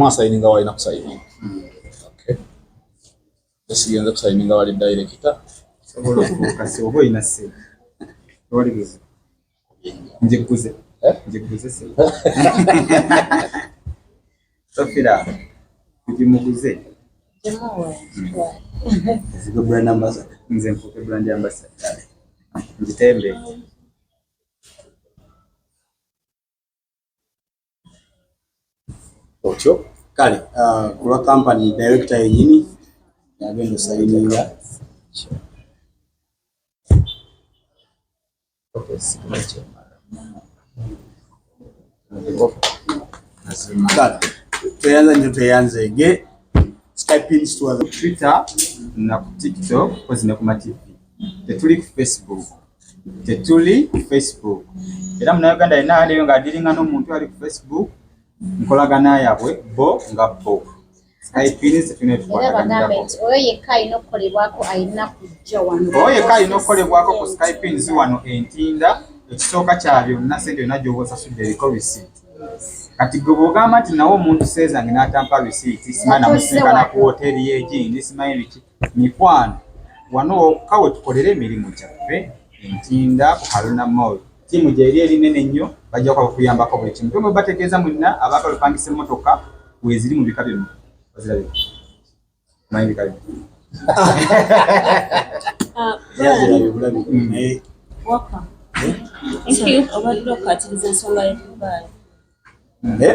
Mwasayininga walina kusayininga. Okay. Esigenze kusayininga wali director. Kasi obo ina se. Wali bizi. Njikuze. Njikuze se. Sofira. Kujimuguze. Jamuwe. Zigo brand ambassador. Nze mfuke brand ambassador. Njitembe. Otyo. Kale, kuwa company director yenyini yagenda sayininga. Okay, signature. Kale, tuyanza nyo tuyanzege. Pinyz tuwaza Twitter na ku TikTok kozi ne ku TV. Tetuli ku Facebook. Era Munnayuganda yenna aliyo nga adiringa n'omuntu ali ku Facebook nkolagana yabwe bo nga bo. Pinyz tune tukwataganirako. Oyo yekka alina okukolebwako alina kujja wano. Oyo yekka alina okukolebwako ku Pinyz wano Entinda ekisooka kya byonna sente yonna gy'oba osasudde eriko receipt. Kati gwe bw'ogamba nti nawo omuntu seezange n'atampa receipt simanyi namusisinkana ku hoteri y'egindi simanyi biki mikwano wano kawe tukolere emirimu gyaffe Entinda ku Haruna Mall. Tiimu gy'eri erinene nnyo bajja kuyambako buli kimu. Tumwe bategeeza mwenna abaagala opangisa emmotoka weeziri mu bika byonna. Bazirabye. Manyi bika byonna. Welcome. Thank you. Obadde okukatiriza ensonga ya Dubai.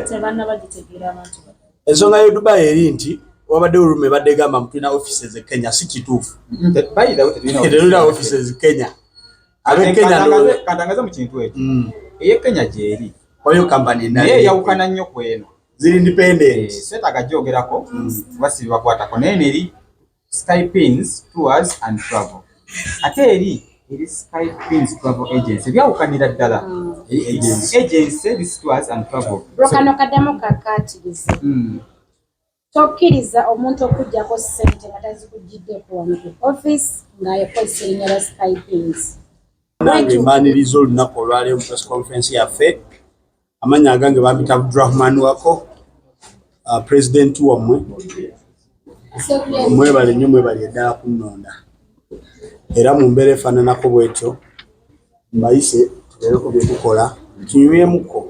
Tebanna bagitegeera abantu. Ensonga ya Dubai eri nti wabadde olume badde gamba mutulina offices e Kenya si kituufu. Tetulina offices Kenya. Abe Kenya kantangaza mu kintu ekyo. Eye Kenya gyeri. Oyo company naye yawukana nnyo ku eno. Ziri independent. Seetaga gyogerako basi bakwatako naye neri Pinyz Tours and Travel. Ate eri Pinyz Travel Agency byawukanira ddala. Agency this Tours and Travel. Kano kaddamu kakatiriza. Tokkiriza omuntu okujjako ssente nga tazikugiddeko wano ku office ng'ayekozesa erinnya lya Pinyz. Nange mmaniriza olunaku olwaleero mu press conference yaffe amanya agange bampita Abdurrahman wako president wammwe mwebale nnyo mwebale eddala kunnonda era mu mbeera efaananako bwetyo mbayise tubeereko bye tukola tunywemuko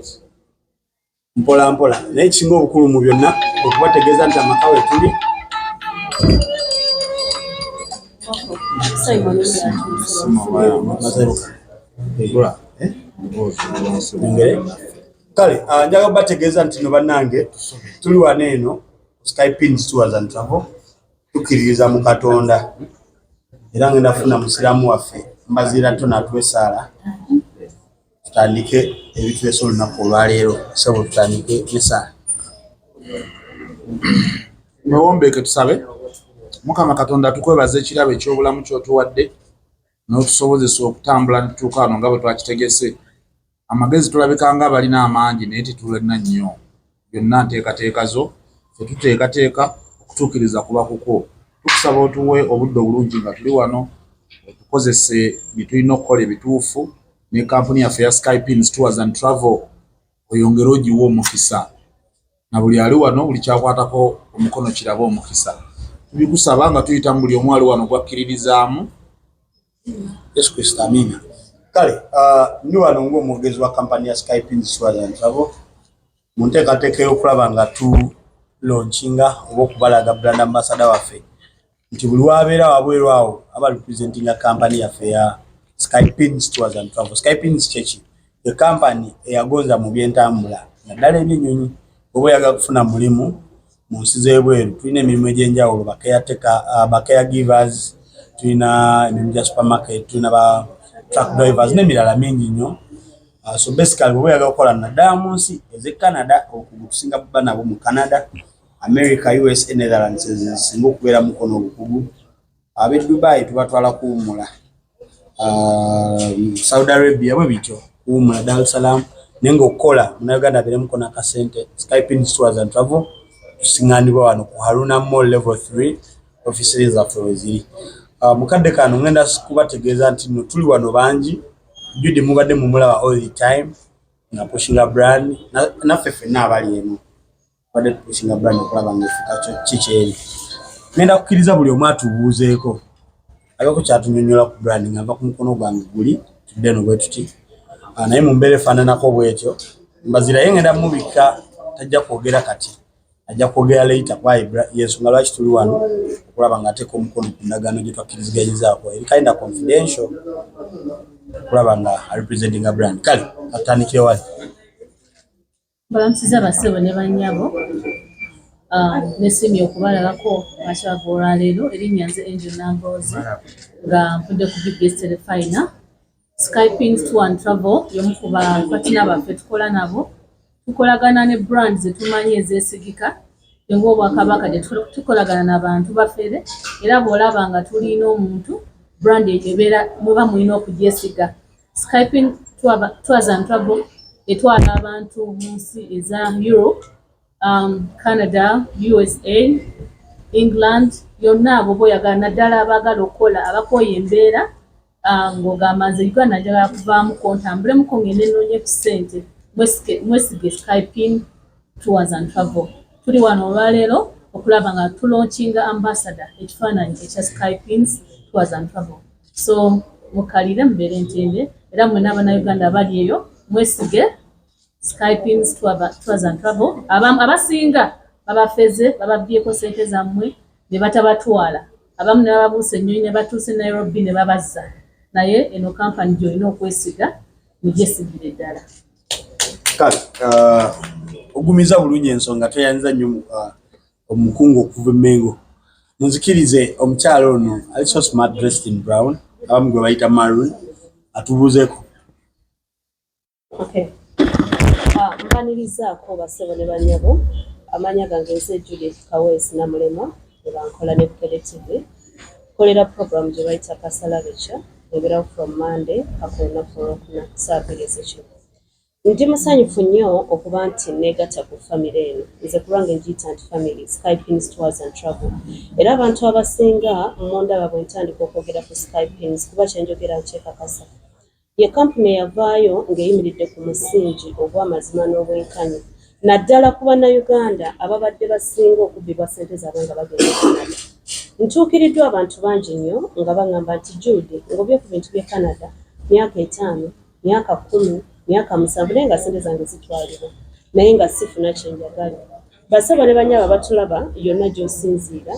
mpola mpola naye ekisinga obukulu mu byonna okubategeeza nti amaka we tuli kale njaga bategeeza nti no bannange tuli wano eno Pinyz Tours and Travel tukkiririza mu Katonda era ngenda funa musiraamu waffe Mbaziira Tonny atuwe saala tutandike ebituleesa olunaku olwaleero sebo tutandike nesaala Mwewombeeke tusabe. Mukama Katonda tukwebaza ekirabo eky'obulamu ky'otuwadde n'otusobozesa okutambula ne tutuuka wano nga bwe twakitegese. Amagezi tulabika nga balina amangi naye tetulina nnyo. Byonna nteekateeka zo ffe tuteekateeka okutuukiriza kuba kukwo. Tukusaba otuwe obudde obulungi nga tuli wano tukozese bye tulina okukola ebituufu ne kampuni yaffe ya Pinyz Tours and Travel oyongere ogiwa omukisa na buli ali wano buli kyakwatako omukono kiraba omukisa. Tubikusaba nga tuyita mu buli omu ali wano gwakkiririzaamu. Yesu Kristo amina. Kale ndi wano ng'omwogezi wa kampani ya Pinyz Tours and Travel mu nteekateeka y'okulaba nga launching oba okubalaga brand ambassador waffe nti buli wabeera wabweru awo aba representing kampani yaffe ya Pinyz Tours and Travel. Pinyz kyeki ye kampani eyagonza mu byentambula naddala ebyennyonyi oba oyagala kufuna mulimu mu nsi z'ebweru tulina emirimu egy'enjawulo caregivers tulina emirimu gya supermarket tulina ba truck drivers n'emirala mingi nnyo. So basically bwe oyagala okukola naddala mu nsi ez'e Canada okugu tusinga buba nabo mu Canada, America, USA, Netherlands ezisinga okubeera mukono obukugu. Ab'e Dubai tubatwala kuwummula, Saudi Arabia bwe bityo kuwummula, Dar es Salaam naye ng'okukola Munnayuganda abeere mukono akasente. Pinyz Tours and Travel tusiŋŋaanibwa wano ku Haruna Mall level 3 offices zaffe we ziri. Mukadde kano ngenda kubategeeza nti no tuli wano bangi Judi mubadde mumulaba all the time na pushinga brand naffe ffenna abali eno badde tupusinga brand okulaba ngaefuka kikyeri. Ngenda kukkiriza buli omu atubuuzeeko ayoko kyatunyonyola ku brand nga nva ku mukono gwange guli tudde no bwe tuti naye mu mbeera efaananako bwetyo. Mbaziira ye ngenda mubikka tajja kwogera kati, ajja kwogera later kwaye yensonga lwaki tuli wano okulaba nga ateeka omukono ku ndagaano gye twakkiriziganyizaako eri kind of confidential okulaba nga representing a brand. Kale atandikire wali balamusiza basebo ne bannyabo nesimye okubalabako bakyava olwaleero. Erinnya nze Angel Namboozi nga mpudde ku big guest final Pinyz Tour and Travel y'omu ku bapatina baffe tukola nabo. Tukolagana ne brand zetumanyi ezeesigika ng'Obwakabaka gye tukolagana n'abantu bafere era bw'olaba nga tulina omuntu brand ebeera muba mulina okugyesiga. Pinyz Tours and Travel etwala abantu mu nsi eza Europe, Canada, USA, England, yonna abo boyagala naddala abaagala okukola abakoye embeera ng'ogamba nze Uganda njagala kuvaamuko ntambulemuko ngende nnoonye ku ssente mwesige Pinyz Tours and Travel. Tuli wano olwaleero okulaba nga tulaunchinga ambassador ekifaananyi ekya Pinyz Tours and Travel. So mukalire mubeere ntende era mwenna Abannayuganda abali eyo mwesige Pinyz Tours and Travel. Abasinga babafeze bababbyeko ssente zammwe ne batabatwala, abamu ne bababuusa ennyonyi ne batuuse Nairobi ne babazza, naye eno kampani gy'olina okwesiga mugyesigire ddala. Kale ogumiza bulungi ensonga toyanza nnyo omukungu okuva Mengo. Munzikirize omukyalo ono ali so smart dressed in brown abamu gwe bayita maroon atubuuzeeko. Okay. Mpanirizaako basebo ne bannyabo. Amanya gange nze Juliet Kawesi Namulema ebankola ne Collective. Kolera program gye bayita Kasalabecha ebera from Monday pakona Olwokuna Saturday ekyo. Ndi musanyufu nnyo okuba nti neegatta ku famire eno. Nze kulwange njiyita nti family Pinyz Tours and Travel. Era abantu abasinga mundaba bwe ntandika okwogera ku Pinyz kuba kyenjogera nkyekakasa. Ye kampuni eyavaayo ng'eyimiridde ku musingi ogw'amazima n'obwenkanya naddala ku Bannayuganda ababadde basinga okubbibwa ssente zaabwe nga bagenda e Canada. Ntuukiriddwa abantu bangi nnyo nga baŋŋamba nti Jude ng'obye ku bintu by'e Canada myaka 5, myaka 10, myaka 7 naye nga ssente zange zitwalibwa naye nga sifuna kyenjagala. Basebo ne bannyabo batulaba yonna gy'osinziira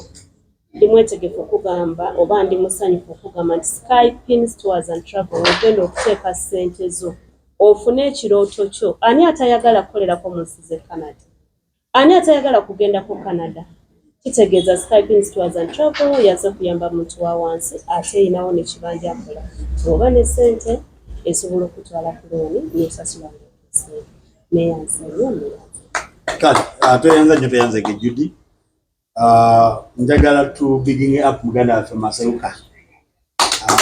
ndi mwetegefu okugamba oba ndi musanyufu okugamba nti Pinyz Tours and Travel ogenda okuteeka ssente zo ofune ekirooto kyo. Ani atayagala kukolerako mu nsi z'e Canada? Ani atayagala kugenda ku Canada? Kitegeeza Pinyz Tours and Travel yazze kuyamba muntu wa wansi ate erinawo n'ekibanja akola oba ne ssente esobola okutwala ku looni n'esasula neyansanyo. Kale toyanza nnyo toyanzege Judy. Njagala tu bigging up muganda waffe Maseuka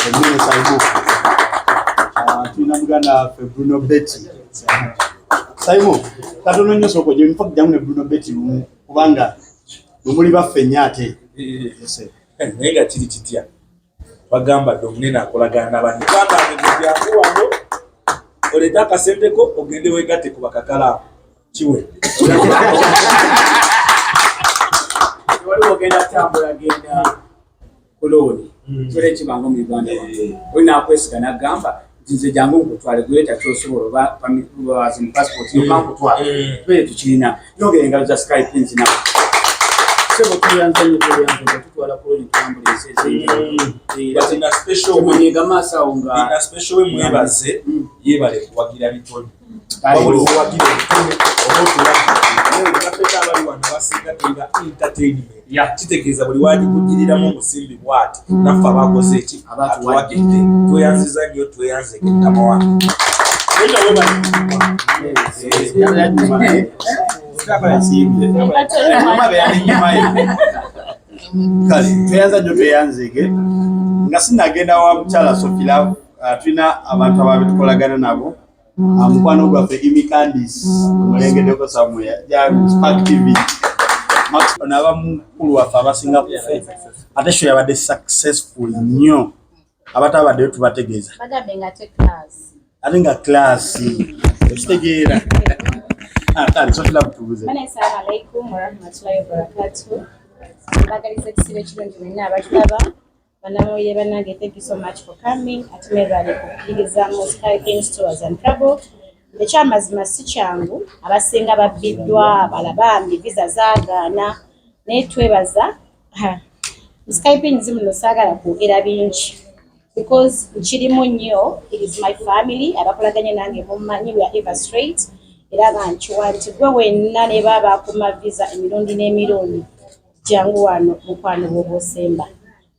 emmere Saibuku tulina muganda waffe Bruno Betty Saibu katono nnyo soko gye nfa kujjamu ne Bruno Betty lumu kubanga muli baffe nnyo ate naye nga kiri kitya bagamba dde omunene akolagana n'abantu byangu wano oleeta akasenteko ogende weegatte ku bakakala kiwe waliwo ogenda kutambula genda ku looni kyola ekibanga mu Uganda olina akwesiga n'agamba nti nze jangu nkutwale guleeta kyosobola oba mu passport yokankutwale tubeere tukirina yongera engalo za Pinyz nabo sebo tuyanza nnyo tulyanza tutwala ku looni tambula ensi ezeemanyenga maaso awo nga special we mwebaze yeebale kuwagira bitone wabuli owagire bitone oba otulagafeka abali wano basinga tenga entertainment kitegeeza buli wagikugiriramu omusimbi bw'ati naffe abakoze eki atuwagidde tweyanziza nnyo tweyanzege mukama wange kale tweyanza nnyo tweyanzege nga sinagenda wa mukyala Sofila tulina abantu ababe tukolagana nabo mukwano gwaffe Imikandis omulengeddeko Samuel Spark TV n'abamukulu waffe abasinga kufe ate sho yabadde successful nnyo abatabaddeyo tubategeeza ate nga class ekitegeera Kale sotula kutubuze. Assalamu alaikum warahmatullahi wabarakatuh. Bagalize ekisibo ekirungi mwenna abatulaba. Bannamawulire bannange, thank you so much for coming. Ate mwebale kukkiriza mu Pinyz Tours and Travel. Ekyamazima si kyangu, abasinga babbiddwa, abalala bambi visa zaagaana, naye twebaza. Pinyz muno saagala kwogera bingi because nkirimu nnyo, it is my family, abakolaganye nange mummanyi, we are ever straight. Era nga nkiwa nti gwe wenna ne baba akuma visa emirundi n'emirundi, jangu wano mukwano gw'obusemba.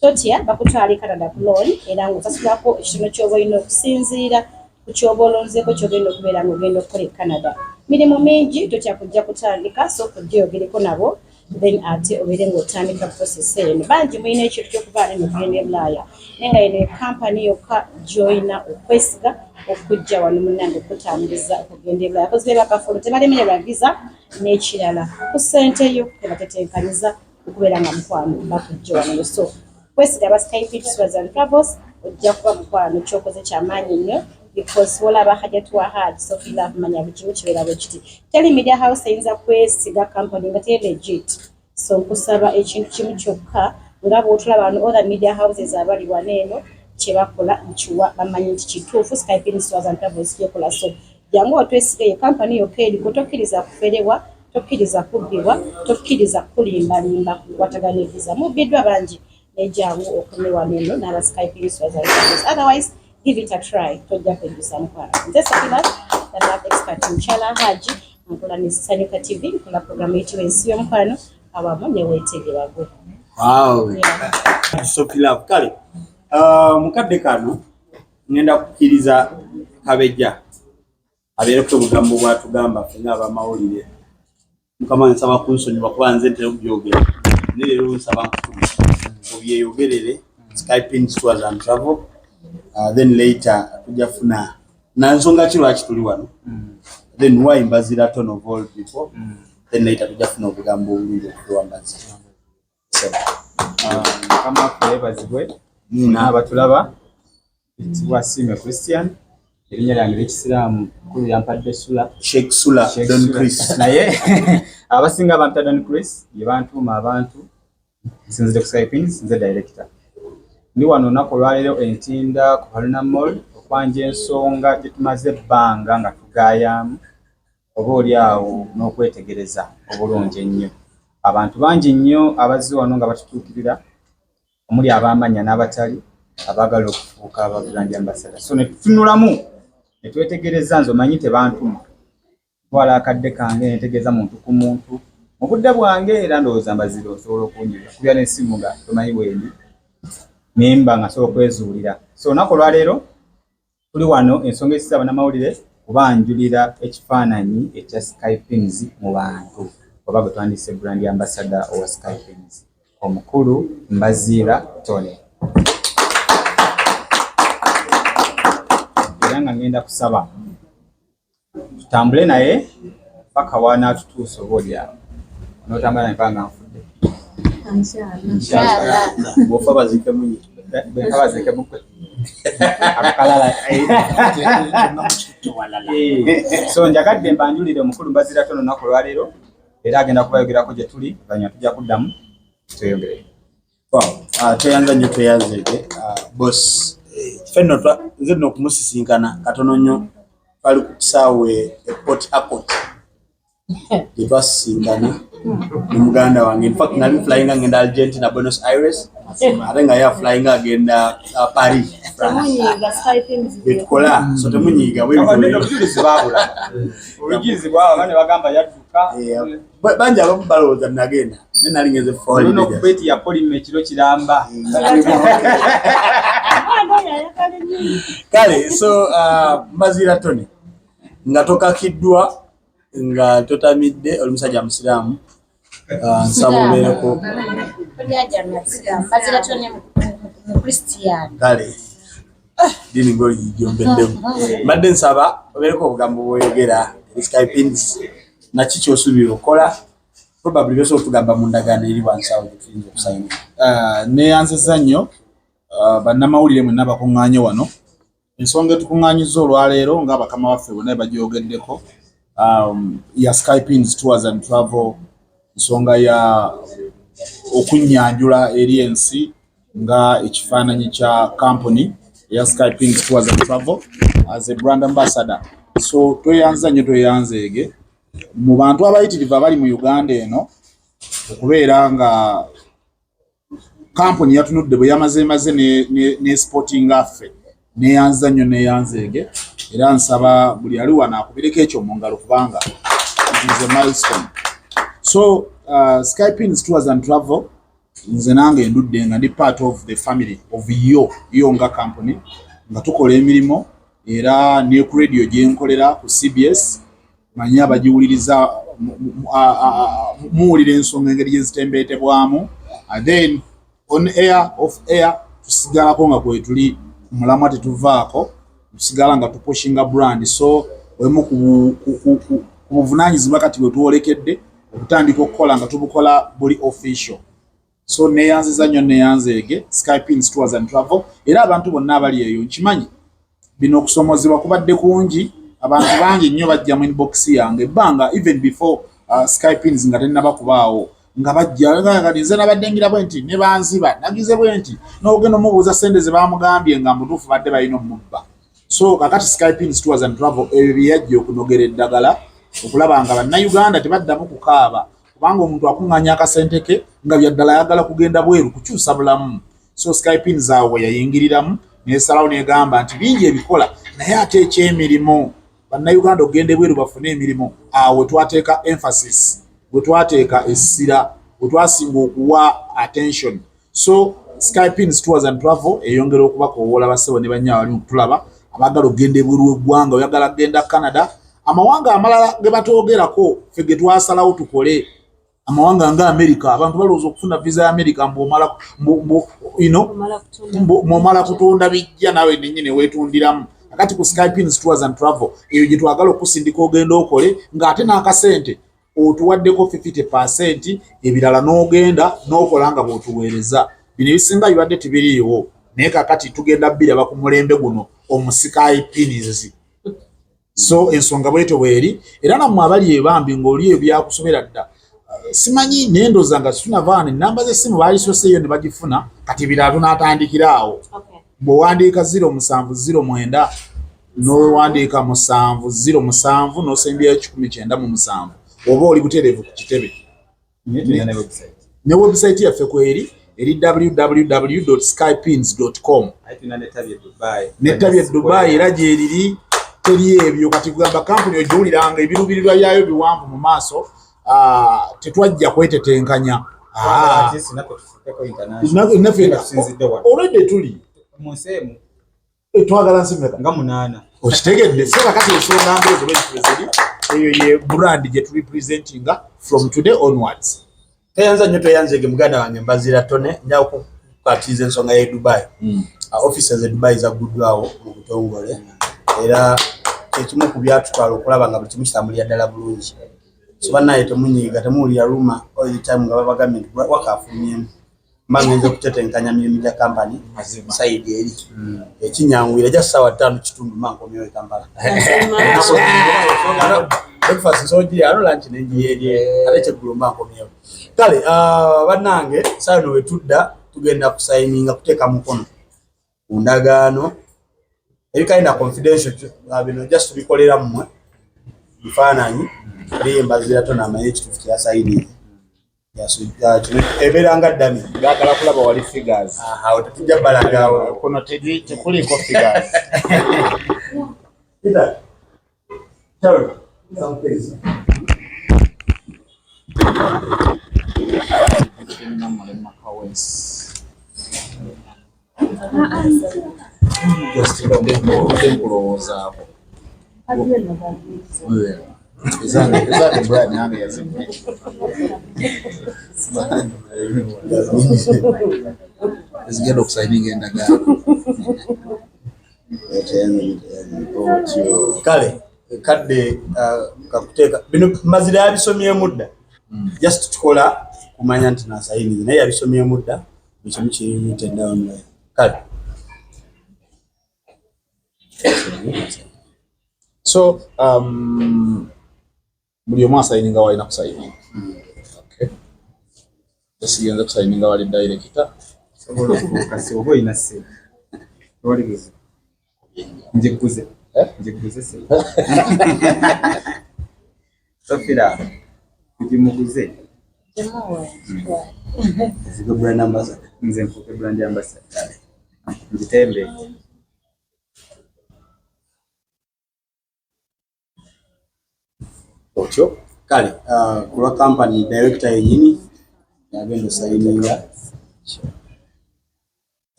Totya bakutwala Canada ku loan era ng'osasulako ekitono ky'oba olina okusinziira ku ky'oba olonzeeko ky'ogenda okubeera ng'ogenda okukola Canada. Mirimu mingi totya kujja kutandika, so kujja ogereko nabo then ate obeere ng'otandika process eno. Bangi mulina ekintu ky'okubaana n'okugenda e Bulaaya naye nga eno kampani yokka gy'olina okwesiga okujja wano munnange okutambuliza okugenda e Bulaaya. Kozi be bakafulu tebalemererwa visa n'ekirala ku ssente yo tebatetenkaniza okubeera nga mukwano bakujja wano. So kwesiga aba Pinyz Tours and Travels ojja kuba mukwano kyokoze kyamaanyi nnyo because wolaba hajatuwa hard so fila kumanya bukimu kibeera bwe kiti. Teli media house eyinza kwesiga company nga teri legit. So nkusaba ekintu kimu kyokka nga bw'otulaba bano other media houses abali wano eno kye bakola nkiwa bamanyi nti kituufu Pinyz Tours and Travels kyekola. So jangu otwesige ye company yokka eriko, tokkiriza kuferebwa, tokkiriza kubbibwa, tokkiriza kulimbalimba kukwatagana visa. Mubbiddwa bangi nejangu okumewa neno n'aba Pinyz Tours and Travels. Otherwise, give it a try. Tojja kwejusa mukwano. Nze Sakila, the expert Nchala Haji, nkola ne Esanyu TV, nkola programu eyitibwa Ensi y'Omukwano, awamu ne weetegerwa gwe. Wow. Sakila, kale. Mukadde kano ngenda kukkiriza Kabejja abeere ku bugambo bwatugamba ffe ng'abamawulire. Mukama nsaba kunsonyiwa kuba nze ntera okubyogera. Ne leero nsaba nkutuma obyeyogerere Pinyz Tours and Travel. Then later tujafuna na nsonga ki lwaki tuli wano. Then why Mbaziira ton of all people. Then later tujafuna obugambo obulungi okuwa Mbaziira. Kama kwebazibwe abatulaba ekitibwa Sime Christian, erinnya lyange l'Ekisiraamu kulu yampadde Sula, Sheikh Sula Don Chris. naye abasinga bampita Don Chris ye bantuuma abantu. Nsinzire ku Pinyz, nze director. Ndi wano olunaku olwaleero Entinda ku Haruna Mall okwanja ensonga gye tumaze ebbanga nga tugaayamu oba oli awo n'okwetegereza obulungi ennyo. Abantu bangi nnyo abazze wano nga batutuukirira, omuli ab'amanya n'abatali, abaagala okufuuka aba brand ambassador. So ne tutunulamu ne twetegereza, nze omanyi tebantuma twala akadde kange ne ntegeeza muntu ku muntu mu budde bwange, era ndowooza Mbaziira osobola okunyiga kubya n'essimu nga tomanyi bwendi nemba nga sobola okwezuulira. So olunaku olwaleero tuli wano ensonga esisa bannamawulire kubanjulira ekifaananyi ekya Pinyz mu bantu oba gwe twandise brand ambassador owa Pinyz, omukulu Mbaziira Tonny. Era nga ngenda kusaba tutambule naye paka wanaatutuusa oba oli awo n'otambula naye paka nga nfudde. Inshallah. Bofa bazike munyi. Bazike mukwe. Abakalala. So njagadde mbanjulire omukulu Mbaziira Tonny olunaku olwaleero era agenda kubayogerako gye tuli banywa tujja kuddamu tweyongere. Wow. Tweyanza nnyo tweyanzege. Boss. Fenno nze nno okumusisinkana katono nnyo twali ku kisaawe Port Harcourt. Gye twasisinkana ne muganda wange. In fact nali flying ngenda Argentina, Buenos Aires. Ate nga ya flying agenda Paris. Temunyiiga Pinyz. Betukola so temunyiiga Obujulizi baabula. Obujulizi bwabo bane bagamba yadduka. Bangi abamu balowooza nagenda ne nali ngeze foli. Olina okubeeti ya polime ekiro kiramba. Kale so Mbaziira Tonny nga tokakiddwa nga totamidde oli musajja musiraamu. Nsaba obeereko. Mbaziira Tonny mu Christian. Kale dini ngoli jombeddemu. Mbadde nsaba obeereko obugambo bw'oyogera Pinyz na kiki osuubira okola. Probably byose otugamba mu ndagaano eri wansawo gye tuyinza okusayina. Neeyanziza nnyo bannamawulire mwenna bakuŋŋaanye wano. Ensonga etukuŋŋaanyiza olwaleero nga bakama waffe bonna bagyogeddeko ya Skypins Tours and Travel nsonga ya okunyanjula eri ensi nga ekifaananyi kya Kampuni ya Skypins Tours and Travel as a brand ambassador. So tweyanza nnyo tweyanzeege mu bantu abayitirivu abali mu Uganda eno okubeera nga Kampuni yatunudde bwe yamaze ne sporting affe neyanza nnyo neyanzeege era nsaba buli ali wano akubireko ekyo mu ngalo kubanga it is a milestone. So Skypins Tours and Travel nze nange ndudde nga ndi part of the family of yo nga Kampuni nga tukola emirimu era ne ku radio gye nkolera ku CBS manyi abagiwuliriza muwulira ensonga engeri gye zitembeetebwamu then on air off air tusigalako nga kwe tuli mulamwa tetuvaako tusigala nga tupushinga brand. So wemu ku buvunaanyizibwa kati bwe tuwolekedde okutandika okukola nga tubukola buli official. So neyanziza nnyo neyanzeege Skypins Tours and Travel era abantu bonna abali eyo nkimanyi bino okusomozebwa kubadde kungi abantu bangi nnyo bajja mu inbox yange ebbanga even before Skypins nga tennaba kubaawo nga bajja nga nze nabadde ngira bwe nti ne banziba nagize bwe nti n'ogenda omubuuza ssente ze baamugambye nga mutuufu badde balina omubba. So kakati Skypins Tours and Travel ebyo bye yajja okunogera eddagala okulaba nga bannayuganda tebaddamu kukaaba kubanga omuntu akuŋŋaanya akasente ke nga byaddala ayagala kugenda bweru kukyusa bulamu. So Skypins awo yayingiriramu nesalawo negamba nti bingi ebikola naye ate ekyemirimu bannayuganda okugenda bweru bafune emirimu awo twateeka emphasis bwe twateeka essira bwe twasinga okuwa attention. So Skypins Tours and Travel eyongera okubakoowoola bassebo ne bannyaa bali okutulaba abagala okugenda ebweru w'eggwanga oyagala kugenda Canada amawanga amalala ge batoogerako ffe ge twasalawo tukole amawanga nga America abantu balowooza okufuna visa ya America mwomala kutunda bijja nawe nennyini weetundiramu. Akati ku Skypins Tours and Travel eyo gye twagala okusindika ogenda okole ng'ate n'akasente otuwaddeko 50% ebirala n'ogenda n'okola nga bw'otuweereza. Bino ebisinga bibadde tibiriiwo naye kakati tugenda biraba ku mulembe guno Skypins. So ensonga bwetyo bweri era nammwe abali ebambi ng'oli ebyakusomera dda simanyi nendoza nga tunavaana ennamba z'essimu baalisoseeyo ne bagifuna kati birala tunaatandikira awo. Bw'owandiika 07009 n'owandiika 707 n'osembyayo 197 oba oli butereevu ku kitebe. Ne website yaffe kweri eri www.skypins.com netabye Dubai era gyeriri teri ebyo kati kugamba Kampuni ogiwuliranga ebiruubirirwa byayo biwanvu mu maaso tetwajja kwetetenkanya olwedde tuli twagala nsimeka nga 8 okitegedde so kakati ensonga ngezo bweziri eyo ye brand gye turepresentinga from today onwards. Teyanza nnyo tweyanzeege muganda wange Mbaziira Tonny nja okukwatiriza ensonga ye Dubai. Offices e Dubai zaguddwawo mu butongole era kyekimu ku byatutwala okulaba nga buli kimu kitambulira ddala bulungi. So bannaye temunyiiga temuwulira luma all the time nga babagambye nti wakafulumyemu mba ngenze okutetenkanya mirimu gya Kampani sayidi eri ekinyangwira gya ssaawa 5 kitundu mba nkomyewo e Kampala. Breakfast soji alo lunch nenjiyeje ate kyeggulo mba nkomyewo. Kale bannange saa no wetudda tugenda kusayininga kuteeka mukono ku ndagaano ebikaina confidential bino just tubikolera mmwe bifaananyi eri Mbaziira Tonny amanyi ekituufu kya sayidi ebeeranga ddami gaagala kulaba wali figures awo tetujja balagawo kuno tekuliko figures. Peter, tell me something. Exactly, Brad. Now he has it. Let's get exciting in the Kale kadde kakuteeka bino Mbaziira yabisomye mudda just tukola kumanya nti nasayini naye yabisomye mudda ekimu kiri down kale. So buli omu asayininga walina kusayininga. Okay. Esigenza kusayininga wali director. Sobola okufuuka si oba olina ssente. Oligeze. Njikuze. Njikuze se. Sofira. Kujimuguze. Jamuwe. Zigo brand ambassador. Nze mfuuke brand ambassador. Njitembe. Otyo kale kulwa company director yenyini yagenda sayininga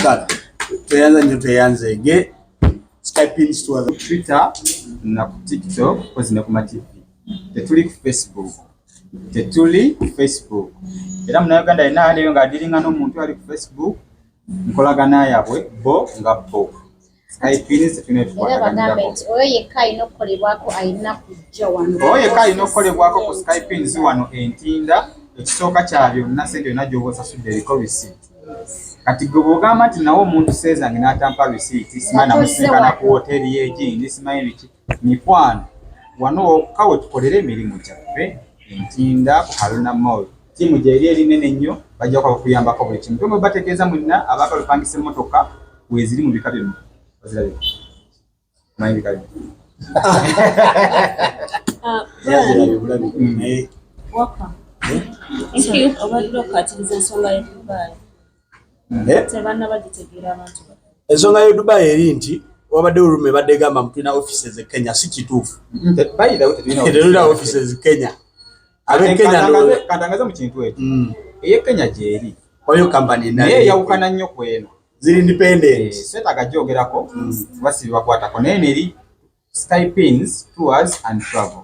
kale teyanzege Skypins to Twitter na ku TikTok kozi ne ku TV. Tetuli ku Facebook. Tetuli ku Facebook. Era Munnayuganda yenna aliyo nga adiringa n'omuntu ali ku Facebook. Nkolagana yabwe bo nga bo. Skypins tune tukwatagana. Oyo yekka ayina okukolebwako ayina kujja wano. Oyo yekka ayina okukolebwako ku Skypins wano Entinda. Ekisooka kya byonna ssente yonna gy'oba osasudde eriko receipt. Kati gwe bw'ogamba nti nawo omuntu seezange n'atampa receipt simanyi namusisinkana ku woteeri y'egindi simanyi biki mikwano wano wokka we tukolera emirimu gyaffe Entinda ku Haruna Mall. Tiimu gy'eri erinene ennyo bajja kuyambako buli kimu. Tumwe bategeeza mwenna abaagala opangisa emmotoka weeziri mu bika bino. Ozirabye? Manyi bika bino. Welcome. Thank you. Obadde okukatiriza ensonga y'e Dubai. Tebanna bagitegeera abantu. Ensonga y'e Dubai eri nti wabadde olume badde gamba tulina offices e Kenya si kituufu. Tetulina offices Kenya. Abe Kenya ndo katangaza mu kintu ekyo. Eye Kenya gyeri. Oyo company naye yawukana nnyo ku eno. Ziri independent. Seetaaga gyogerako basi bakwatako naye neri Skypins Tours and Travel.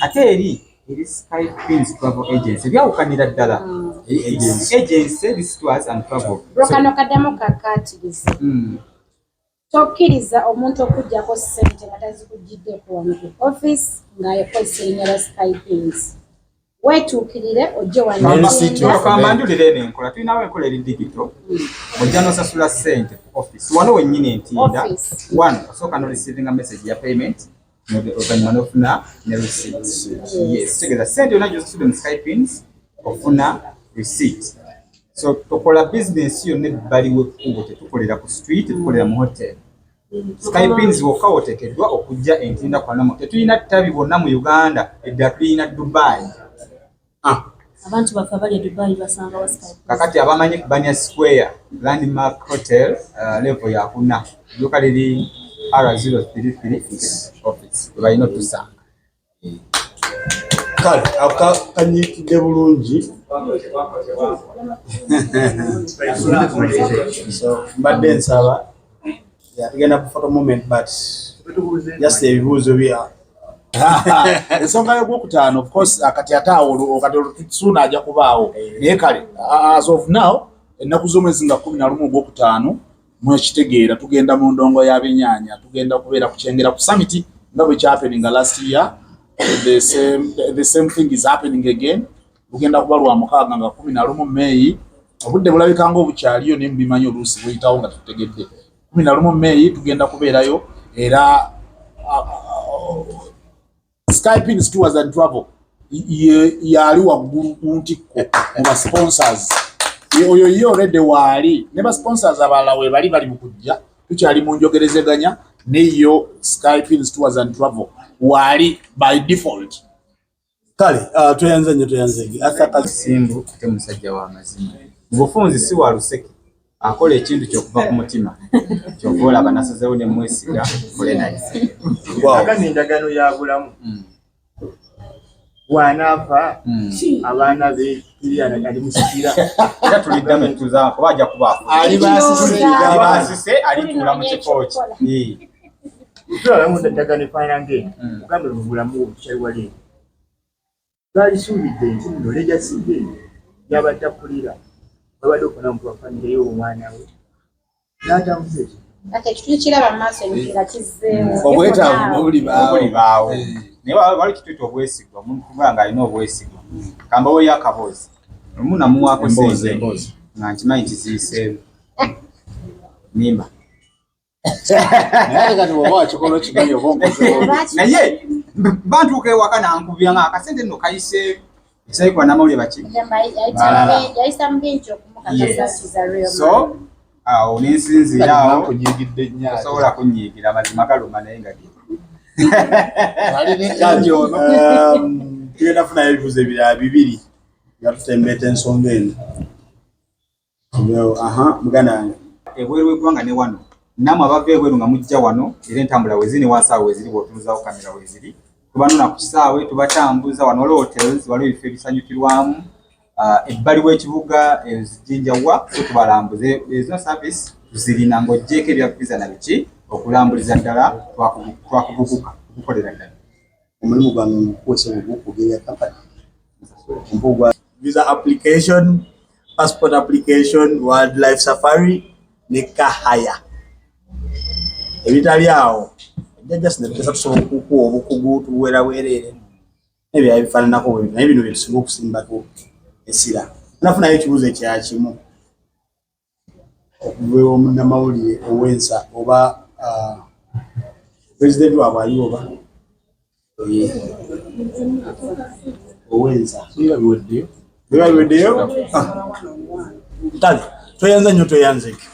Ate eri Skypins Travel Agency byawukanira ddala. Agency this Tours and Travel. Rokano kaddamu kakatiriza. Tokkiriza omuntu okujjako ssente nga tazikugiddeko wano ku office ng'akozesa erinnya lya Skypins. Wetuukirire ojje wano. Kambanjulire eno enkola tulinawo enkola eri digital. Ojja n'osasula ssente ku office. Wano wennyini Entinda. One, osooka no receiving a message ya payment. Oluvannyuma n'ofuna ne receipt. Yes, tegeeza ssente yonna gy'osasudde mu Skypins ofuna receipt. So tukola business yonna ebbali w'ekkubo tetukolera ku street, tetukolera mu hotel. Skypins wokka woteekeddwa okujja Entinda ku Haruna Mall. Tetulina ttabi bonna mu Uganda, eddala tulina Dubai. Abantu baffe abali Dubai basanga wa Skype. Kakati abamanyi ku Banya Square, Landmark Hotel, level ya kuna. Duka liri R033 office. Balina otusanga. Kale, akanyikidde bulungi. So, mbadde nsaba. Tugenda ku photo moment but just ebibuuzo bya ensonga y'ogwokutaano of course akati ate awo kati soon ajja kubaawo naye kale as of now ennaku z'omwezi nga 11 ogwokutaano mwekitegeera tugenda mu ndongo y'abenyaanya tugenda kubeera kukyengera ku summit nga bwe kyappeninga last year the same thing is happening again tugenda kuba lwa mukaaga nga 11 May obudde bulabika ng'obukyaliyo naye mubimanyi oluusi buyitawo nga tutegedde 11 May tugenda kubeerayo era Skypins Tours and Travel yali waggulu ku ntikko mu ba sponsors oyo ye already waali ne ba sponsors abalala we bali mu kujja tukyali mu njogerezeganya neyo Skypins Tours and Travel waali by default. Kale tuyanze Simbu ate musajja wa mazima bufunzi si waluseke akola ekintu ky'okuva ku mutima ky'okola banasazewo ne mwesiga kole naye agani endagano ya bulamu wanafa abaana be tuliyana ali musikira era tuliddamu tuza kubaja kubafu ali basise ali tula mu kifooki tutwala mu endagano efaanange mugambe mu bulamu bukyali wali balisuubidde nti nno legacy yabadde akulira babadde okufuna omuntu wafaanireyo omwana we n'atamuze ekyo ate ekitundu kiraba mu maaso emikira kizzeewo obwetaavu buli baawo naye wali kituyita obwesigwa omuntu kuba nga alina obwesigwa kambawo y'akaboozi olumu namuwaako ssente nga nkimanyi nti ziyiseewo nimba naye kati bw'oba wakikola kimanyi oba onkozeewo naye bantuuka ewaka nankubya nga akasente nno kayise ekisaikwa namawulire baki so awo nensinziira awo kunyiigidde nnyo osobola kunyiigira mazima galuma naye nga alini ono tugenda funayo ebibuzo ebirala bibiri nga tutembeeta ensonga eno muganda wange ebweru w'eggwanga ne wano namwe abava ebweru nga mujja wano era entambula weziri ne wansaawe weziri bw'otunuzaako kamera weziri tubanona ku kisaawe tubatambuza wano waliwo hotels waliwo ebifo ebisanyukirwamu ebbali w'ekibuga ezijinjawa so tubalambuze ezo service tuzirina ng'oggyeko ebya visa na biki okulambuliza ddala twakubuguka okukolera ddala omulimu gwange mukukozesa okugerya kampani mpugwa visa application passport application wildlife safari ne kahaya ebitali awo jjajja sinatugeza tusobola okukuwa obukugu tubuweeraweerere nebyali bifaananako bwe naye bino bye tusinga okusimbako essira nafunayo ekibuuzo ekya kimu okuva omunnamawulire ow'ensa oba pulezidenti waabwe ali oba ow'ensa biba biweddeyo tali toyanza nnyo toyanzeke